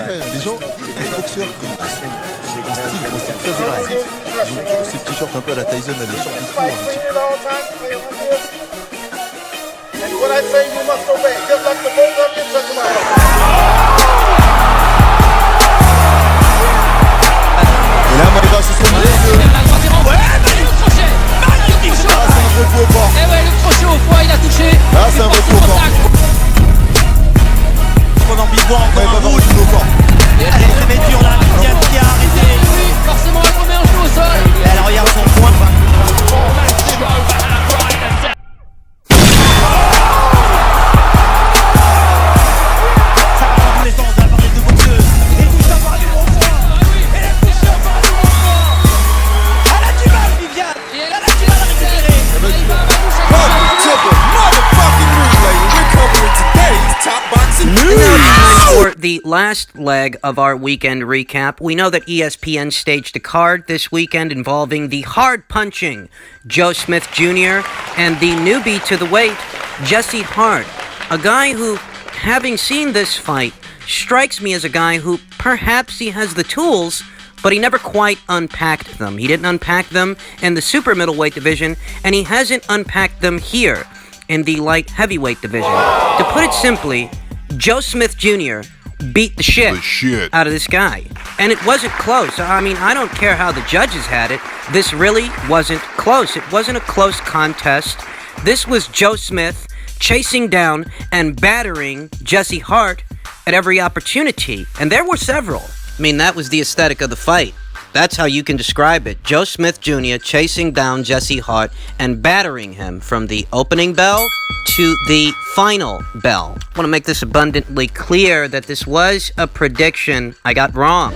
Les gens, les boxeurs, leur style, c'est très agressif. Ils ont toujours ces t-shirts un peu à la Tyson, là, les shorts du four, un petit peu. And when I say you must obey, just like the both of you touch my head. Et là, Maïva, c'est son milieu. Ouais, magnifique crochet. Magnifique shot. Ah, c'est un vrai coup au corps. Et ouais, le crochet au foie, il a touché. Ah, c'est un vrai coup au corps. Pendant Bibois, encore Maïva un va rouge. au corps. Allez, très belle dur là, qui a arrêté. Oui, forcément, elle remet un genou au sol. Et elle regarde son point. Ça va dans tous les sens, la part des deux boxeuses. Et tout ça par du bon point. Et la touche par du bon point. Elle a du mal, Viviane. Et elle a du mal à récupérer. For the last leg of our weekend recap, we know that ESPN staged a card this weekend involving the hard-punching Joe Smith Jr. and the newbie to the weight, Jesse Hart, a guy who, having seen this fight, strikes me as a guy who perhaps he has the tools, but he never quite unpacked them. He didn't unpack them in the super middleweight division, and he hasn't unpacked them here in the light heavyweight division. To put it simply, Joe Smith Jr. beat the shit out of this guy. And it wasn't close. I mean, I don't care how the judges had it. This really wasn't close. It wasn't a close contest. This was Joe Smith chasing down and battering Jesse Hart at every opportunity. And there were several. I mean, that was the aesthetic of the fight. That's how you can describe it. Joe Smith Jr. chasing down Jesse Hart and battering him from the opening bell to the final bell. I want to make this abundantly clear that this was a prediction I got wrong.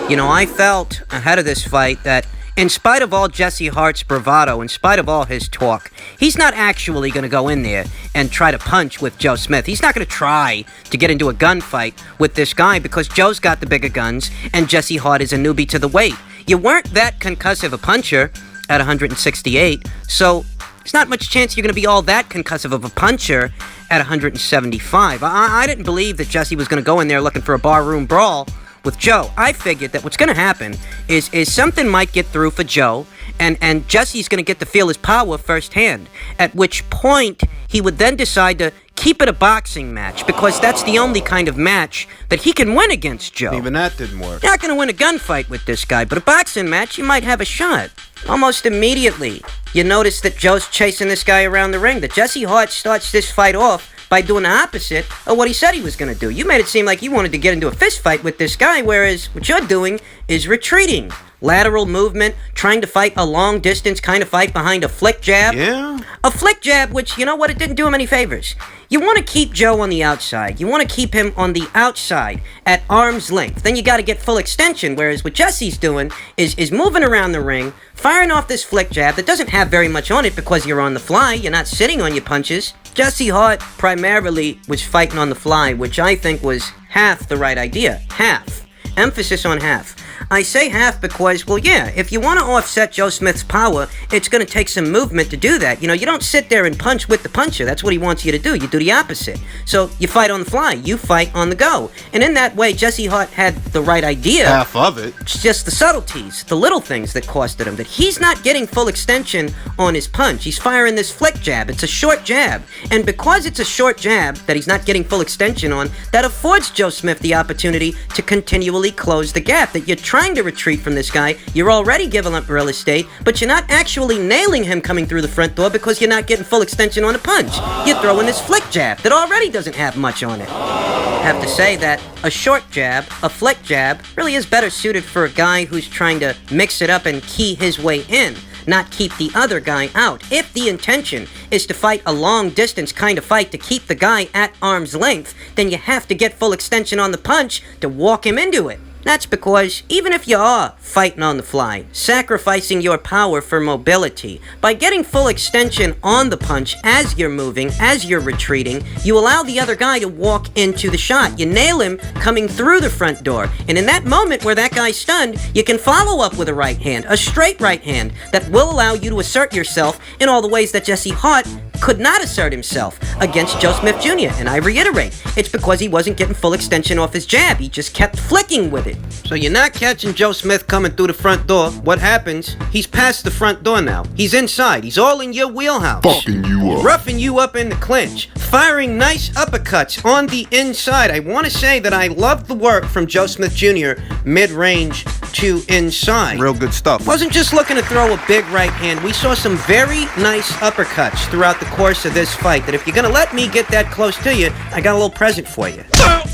You know, I felt ahead of this fight that in spite of all Jesse Hart's bravado, in spite of all his talk, he's not actually going to go in there and try to punch with Joe Smith. He's not going to try to get into a gunfight with this guy because Joe's got the bigger guns and Jesse Hart is a newbie to the weight. You weren't that concussive a puncher at 168, so there's not much chance you're going to be all that concussive of a puncher at 175. I didn't believe that Jesse was going to go in there looking for a barroom brawl with Joe. I figured that what's going to happen is something might get through for Joe, and Jesse's going to get to feel his power firsthand, at which point he would then decide to keep it a boxing match, because that's the only kind of match that he can win against Joe. Even that didn't work. You're not going to win a gunfight with this guy, but a boxing match, you might have a shot. Almost immediately, you notice that Joe's chasing this guy around the ring, that Jesse Hart starts this fight off by doing the opposite of what he said he was going to do. You made it seem like you wanted to get into a fist fight with this guy, whereas what you're doing is retreating. Lateral movement, trying to fight a long distance kind of fight behind a flick jab. Yeah. A flick jab, which, you know what, it didn't do him any favors. You want to keep Joe on the outside. You want to keep him on the outside at arm's length. Then you got to get full extension, whereas what Jesse's doing is moving around the ring, firing off this flick jab that doesn't have very much on it because you're on the fly. You're not sitting on your punches. Jesse Hart primarily was fighting on the fly, which I think was half the right idea. Half. Emphasis on half. I say half because, well, yeah, if you want to offset Joe Smith's power, it's going to take some movement to do that. You know, you don't sit there and punch with the puncher. That's what he wants you to do. You do the opposite. So you fight on the fly. You fight on the go. And in that way, Jesse Hart had the right idea. Half of it. It's just the subtleties, the little things that costed him, that he's not getting full extension on his punch. He's firing this flick jab. It's a short jab. And because it's a short jab that he's not getting full extension on, that affords Joe Smith the opportunity to continually close the gap. That you're trying to retreat from this guy, you're already giving up real estate, but you're not actually nailing him coming through the front door because you're not getting full extension on the punch. You're throwing this flick jab that already doesn't have much on it. I have to say that a short jab, a flick jab, really is better suited for a guy who's trying to mix it up and key his way in, not keep the other guy out. If the intention is to fight a long distance kind of fight to keep the guy at arm's length, then you have to get full extension on the punch to walk him into it. That's because even if you are fighting on the fly, sacrificing your power for mobility, by getting full extension on the punch as you're moving, as you're retreating, you allow the other guy to walk into the shot. You nail him coming through the front door. And in that moment where that guy's stunned, you can follow up with a right hand, a straight right hand, that will allow you to assert yourself in all the ways that Jesse Hart could not assert himself against Joe Smith Jr. And I reiterate, it's because he wasn't getting full extension off his jab. He just kept flicking with it. So you're not catching Joe Smith coming through the front door. What happens? He's past the front door now. He's inside. He's all in your wheelhouse. Fucking you up. Roughing you up in the clinch. Firing nice uppercuts on the inside. I want to say that I loved the work from Joe Smith Jr. mid-range to inside. Real good stuff. Wasn't just looking to throw a big right hand. We saw some very nice uppercuts throughout the course of this fight that if you're going to let me get that close to you, I got a little present for you.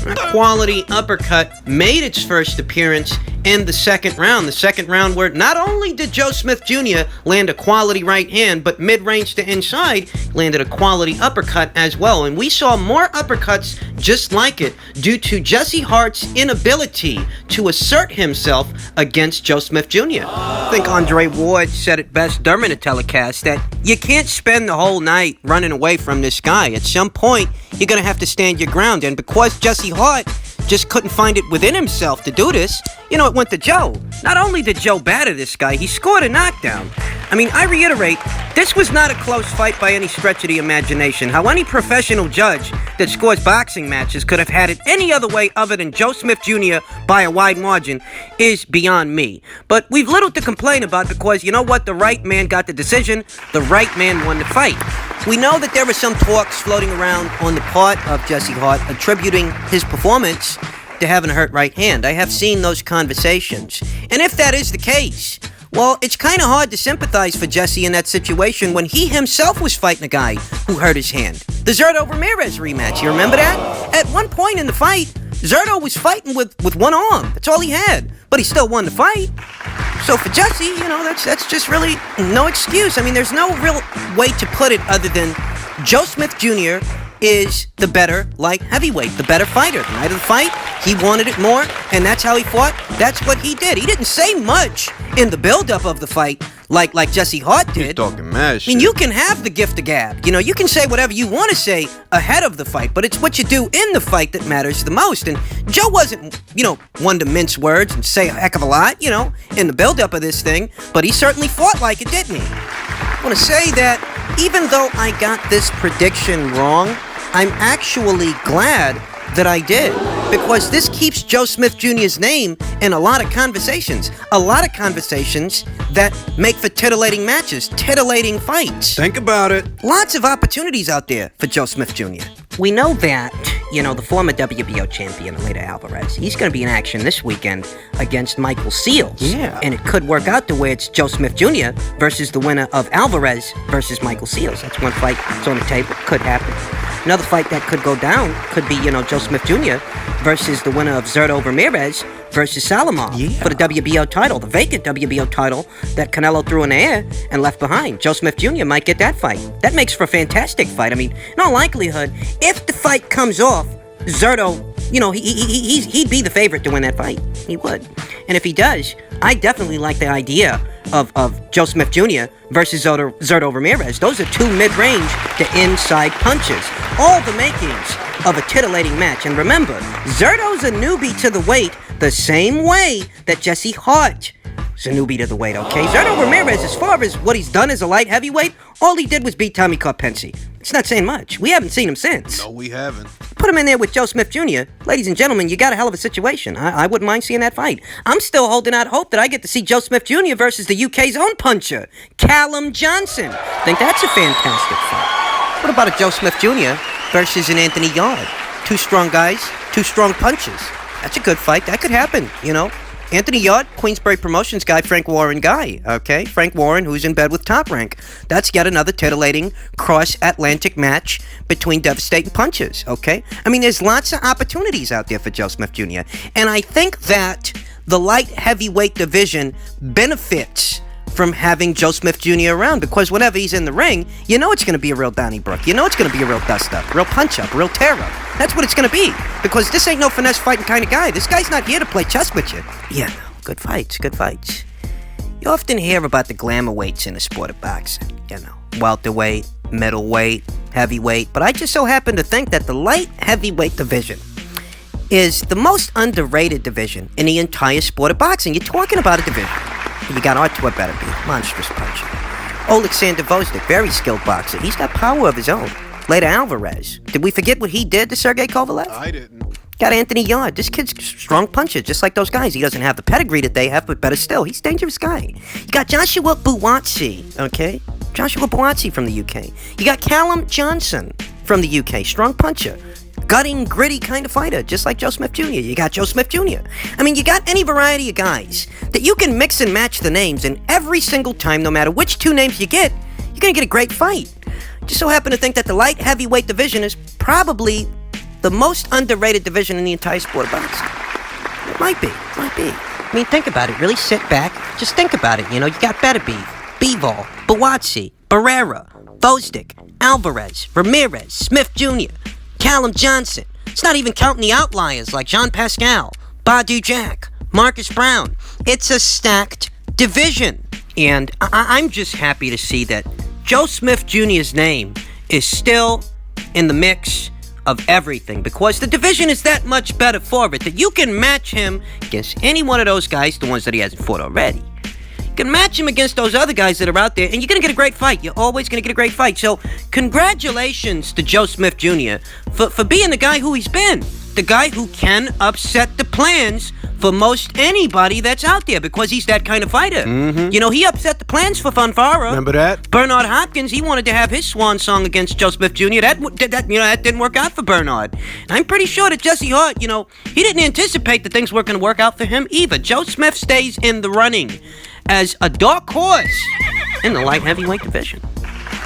A quality uppercut made its first appearance in the second round. The second round where not only did Joe Smith Jr. land a quality right hand, but mid-range to inside landed a quality uppercut as well. And we saw more uppercuts just like it due to Jesse Hart's inability to assert himself against Joe Smith Jr. I think Andre Ward said it best during the telecast that you can't spend the whole night running away from this guy. At some point, you're going to have to stand your ground. And because Jesse Hart just couldn't find it within himself to do this, you know, it went to Joe. Not only did Joe batter this guy, he scored a knockdown. I mean, I reiterate, this was not a close fight by any stretch of the imagination. How any professional judge that scores boxing matches could have had it any other way other than Joe Smith Jr. by a wide margin is beyond me. But we've little to complain about because, you know what? The right man got the decision. The right man won the fight. We know that there were some talks floating around on the part of Jesse Hart attributing his performance to having a hurt right hand. I have seen those conversations. And if that is the case, well, it's kind of hard to sympathize for Jesse in that situation when he himself was fighting a guy who hurt his hand. The Zurdo Ramirez rematch, you remember that? At one point in the fight, Zurdo was fighting with one arm. That's all he had. But he still won the fight. So for Jesse, you know, that's just really no excuse. I mean, there's no real way to put it other than Joe Smith Jr. is the better light heavyweight, the better fighter. The night of the fight, he wanted it more, and that's how he fought. That's what he did. He didn't say much in the build-up of the fight like Jesse Hart did. He's talking mad shit. I mean, you can have the gift of gab. You know, you can say whatever you want to say ahead of the fight, but it's what you do in the fight that matters the most. And Joe wasn't, you know, one to mince words and say a heck of a lot, you know, in the build-up of this thing, but he certainly fought like it, didn't he? I want to say that even though I got this prediction wrong, I'm actually glad that I did, because this keeps Joe Smith Jr.'s name in a lot of conversations that make for titillating matches, titillating fights. Think about it. Lots of opportunities out there for Joe Smith Jr. We know that, you know, the former WBO champion, Almeida Alvarez, he's going to be in action this weekend against Michael Seals. Yeah. And it could work out the way it's Joe Smith Jr. versus the winner of Alvarez versus Michael Seals. That's one fight that's on the table. Could happen. Another fight that could go down could be, you know, Joe Smith Jr. versus the winner of Zurdo Ramirez versus Salamov for the WBO title, the vacant WBO title that Canelo threw in the air and left behind. Joe Smith Jr. might get that fight. That makes for a fantastic fight. I mean, in all likelihood, if the fight comes off, Zurdo, you know, he'd be the favorite to win that fight. He would. And if he does, I definitely like the idea of Joe Smith Jr. versus Zurdo Ramirez. Those are two mid-range to inside punches. All the makings of a titillating match. And remember, Zurdo's a newbie to the weight the same way that Jesse Hart is a newbie to the weight, okay? Zurdo Ramirez, as far as what he's done as a light heavyweight, all he did was beat Tommy Karpency. It's not saying much. We haven't seen him since. No, we haven't. Put him in there with Joe Smith Jr. Ladies and gentlemen, you got a hell of a situation. I wouldn't mind seeing that fight. I'm still holding out hope that I get to see Joe Smith Jr. versus the UK's own puncher, Callum Johnson. I think that's a fantastic fight. What about a Joe Smith Jr. versus an Anthony Yard? Two strong guys, two strong punches. That's a good fight. That could happen, you know. Anthony Yard, Queensberry Promotions guy, Frank Warren guy, okay? Frank Warren, who's in bed with Top Rank. That's yet another titillating cross-Atlantic match between devastating punches, okay? I mean, there's lots of opportunities out there for Joe Smith Jr. And I think that the light heavyweight division benefits from having Joe Smith Jr. around, because whenever he's in the ring, you know it's going to be a real Donnybrook. You know it's going to be a real dust-up, real punch-up, real tear-up. That's what it's going to be, because this ain't no finesse fighting kind of guy. This guy's not here to play chess with you. Yeah, no, good fights. You often hear about the glamour weights in the sport of boxing, welterweight, middleweight, heavyweight, but I just so happen to think that the light heavyweight division is the most underrated division in the entire sport of boxing. You're talking about a division. You got Artur Beterbiev, monstrous puncher. Alexander Vosnik, very skilled boxer. He's got power of his own. Later, Alvarez. Did we forget what he did to Sergey Kovalev? I didn't. Got Anthony Yard. This kid's a strong puncher, just like those guys. He doesn't have the pedigree that they have, but better still, he's a dangerous guy. You got Joshua Buatsi, okay? Joshua Buatsi from the UK. You got Callum Johnson from the UK, strong puncher. Gutting, gritty kind of fighter, just like Joe Smith Jr. You got Joe Smith Jr. I mean, you got any variety of guys that you can mix and match the names, and every single time, no matter which two names you get, you're going to get a great fight. Just so happen to think that the light heavyweight division is probably the most underrated division in the entire sport of boxing. It might be. I mean, think about it. Really sit back. Just think about it. You got Beterbiev, Bivol, Buatsi, Barrera, Vosnik, Alvarez, Ramirez, Smith Jr., Callum Johnson. It's not even counting the outliers like Jean Pascal, Badu Jack, Marcus Brown. It's a stacked division. And I'm just happy to see that Joe Smith Jr.'s name is still in the mix of everything, because the division is that much better for it that you can match him against any one of those guys, the ones that he hasn't fought already. You can match him against those other guys that are out there, and you're going to get a great fight. You're always going to get a great fight. So, congratulations to Joe Smith Jr. for being the guy who he's been. The guy who can upset the plans for most anybody that's out there, because he's that kind of fighter. Mm-hmm. He upset the plans for Fanfara. Remember that? Bernard Hopkins, he wanted to have his swan song against Joe Smith Jr. That didn't work out for Bernard. And I'm pretty sure that Jesse Hart, he didn't anticipate that things weren't going to work out for him either. Joe Smith stays in the running as a dark horse in the light heavyweight division.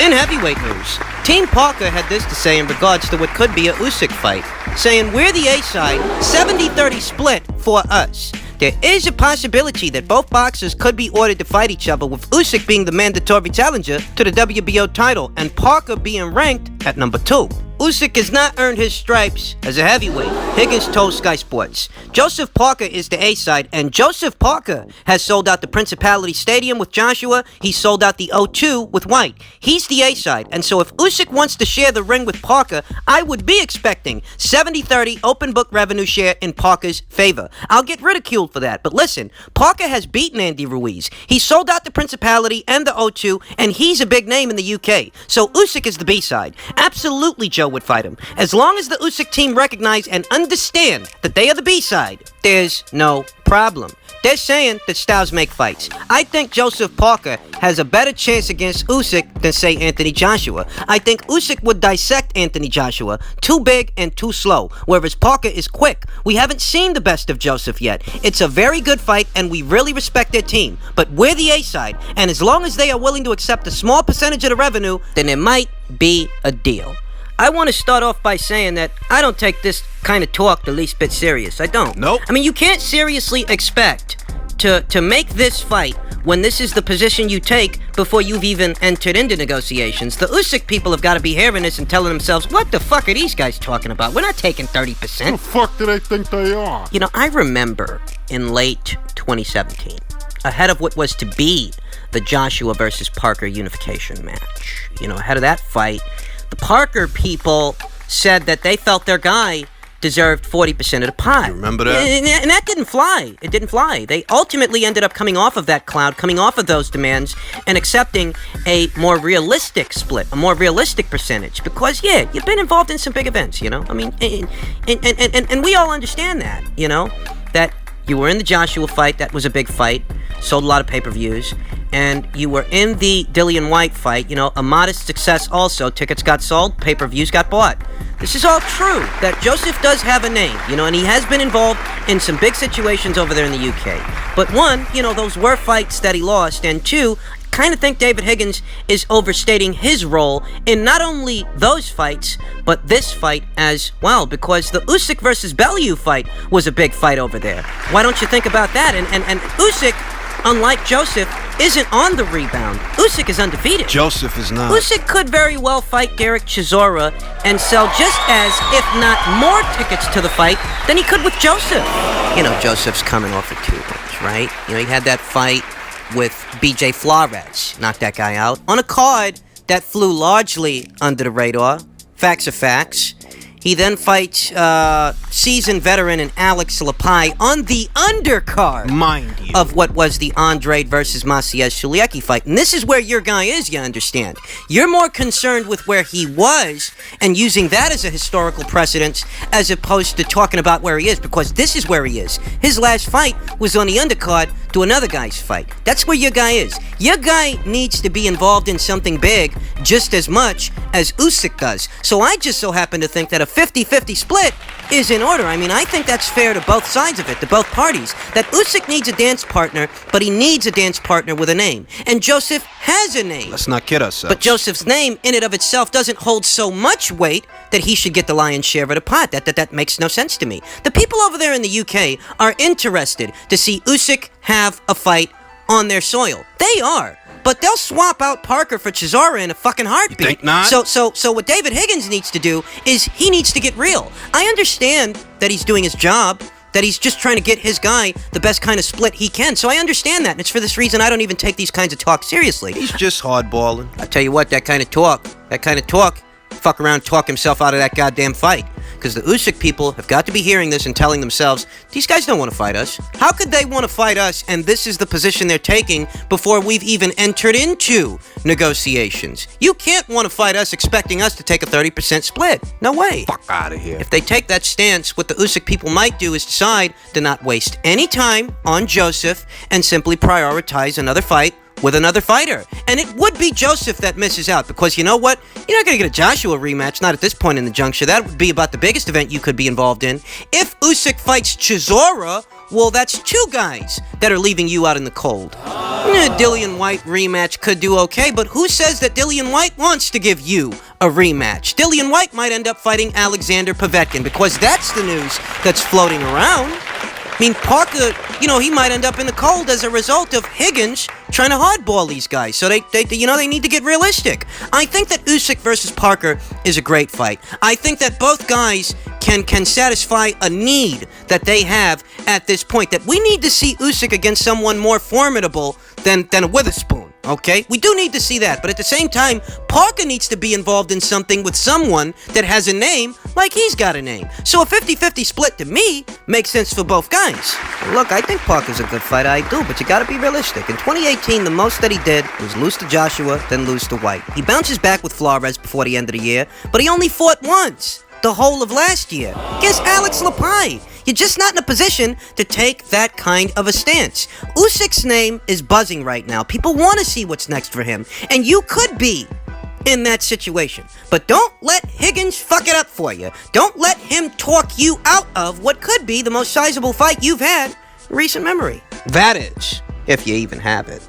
In heavyweight news, Team Parker had this to say in regards to what could be a Usyk fight, saying, "We're the A-side, 70-30 split for us. There is a possibility that both boxers could be ordered to fight each other, with Usyk being the mandatory challenger to the WBO title and Parker being ranked at number 2. Usyk has not earned his stripes as a heavyweight," Higgins told Sky Sports. "Joseph Parker is the A-side, and Joseph Parker has sold out the Principality Stadium with Joshua. He sold out the O2 with White. He's the A-side, and so if Usyk wants to share the ring with Parker, I would be expecting 70-30 open book revenue share in Parker's favor. I'll get ridiculed for that, but listen, Parker has beaten Andy Ruiz. He sold out the Principality and the O2, and he's a big name in the UK. So Usyk is the B-side. Absolutely, Joe would fight him. As long as the Usyk team recognize and understand that they are the B-side, there's no problem. They're saying that styles make fights. I think Joseph Parker has a better chance against Usyk than, say, Anthony Joshua. I think Usyk would dissect Anthony Joshua, too big and too slow, whereas Parker is quick. We haven't seen the best of Joseph yet. It's a very good fight, and we really respect their team. But we're the A-side, and as long as they are willing to accept a small percentage of the revenue, then there might be a deal." I want to start off by saying that I don't take this kind of talk the least bit serious. I don't. Nope. I mean, you can't seriously expect to make this fight when this is the position you take before you've even entered into negotiations. The Usyk people have got to be hearing this and telling themselves, what the fuck are these guys talking about? We're not taking 30%. Who the fuck do they think they are? I remember in late 2017, ahead of what was to be the Joshua versus Parker unification match, ahead of that fight, the Parker people said that they felt their guy deserved 40% of the pie. You remember that? And that didn't fly. It didn't fly. They ultimately ended up coming off of that cloud, coming off of those demands, and accepting a more realistic split, a more realistic percentage. Because, yeah, you've been involved in some big events, I mean, and we all understand that, that you were in the Joshua fight. That was a big fight. Sold a lot of pay-per-views. And you were in the Dillian White fight. A modest success also. Tickets got sold. Pay-per-views got bought. This is all true. That Joseph does have a name. And he has been involved in some big situations over there in the UK. But one, those were fights that he lost. And two, I kind of think David Higgins is overstating his role in not only those fights, but this fight as well, because the Usyk versus Bellew fight was a big fight over there. Why don't you think about that? And Usyk, unlike Joseph, isn't on the rebound. Usyk is undefeated. Joseph is not. Usyk could very well fight Derek Chisora and sell just as, if not more tickets to the fight than he could with Joseph. You know, Joseph's coming off of 2 wins, right? You know, he had that fight with BJ Flores, knocked that guy out, on a card that flew largely under the radar. Facts are facts. He then fights seasoned veteran and Alex Lepai on the undercard, Mind you. of what was the Andrade versus Maciej Suliecki fight. And this is where your guy is, you understand. You're more concerned with where he was and using that as a historical precedent as opposed to talking about where he is, because this is where he is. His last fight was on the undercard to another guy's fight. That's where your guy is. Your guy needs to be involved in something big just as much as Usyk does. So I just so happen to think that a 50-50 split is in order. I mean, I think that's fair to both sides of it, to both parties. That Usyk needs a dance partner, but he needs a dance partner with a name. And Joseph has a name. Let's not kid ourselves. But Joseph's name, in and of itself, doesn't hold so much weight that he should get the lion's share of the pot. That makes no sense to me. The people over there in the UK are interested to see Usyk have a fight on their soil. They are. But they'll swap out Parker for Chisora in a fucking heartbeat. You think not? So what David Higgins needs to do is he needs to get real. I understand that he's doing his job, that he's just trying to get his guy the best kind of split he can. So I understand that, and it's for this reason I don't even take these kinds of talk seriously. He's just hardballing. I tell you what, that kind of talk, fuck around, talk himself out of that goddamn fight. Because the Usyk people have got to be hearing this and telling themselves, these guys don't want to fight us. How could they want to fight us, and this is the position they're taking before we've even entered into negotiations? You can't want to fight us expecting us to take a 30% split. No way. Fuck out of here. If they take that stance, what the Usyk people might do is decide to not waste any time on Joseph and simply prioritize another fight with another fighter. And it would be Joseph that misses out, because you know what? You're not going to get a Joshua rematch, not at this point in the juncture. That would be about the biggest event you could be involved in. If Usyk fights Chisora, well, that's 2 guys that are leaving you out in the cold. Dillian White rematch could do okay, but who says that Dillian White wants to give you a rematch? Dillian White might end up fighting Alexander Povetkin, because that's the news that's floating around. I mean, Parker, he might end up in the cold as a result of Higgins trying to hardball these guys. So they need to get realistic. I think that Usyk versus Parker is a great fight. I think that both guys can satisfy a need that they have at this point. That we need to see Usyk against someone more formidable than a Witherspoon. Okay? We do need to see that, but at the same time, Parker needs to be involved in something with someone that has a name like he's got a name. So a 50-50 split to me makes sense for both guys. Look, I think Parker's a good fighter, I do, but you gotta be realistic. In 2018, the most that he did was lose to Joshua, then lose to White. He bounces back with Flores before the end of the year, but he only fought once the whole of last year. Against Alex Lepai. You're just not in a position to take that kind of a stance. Usyk's name is buzzing right now. People want to see what's next for him. And you could be in that situation. But don't let Higgins fuck it up for you. Don't let him talk you out of what could be the most sizable fight you've had in recent memory. That is, if you even have it.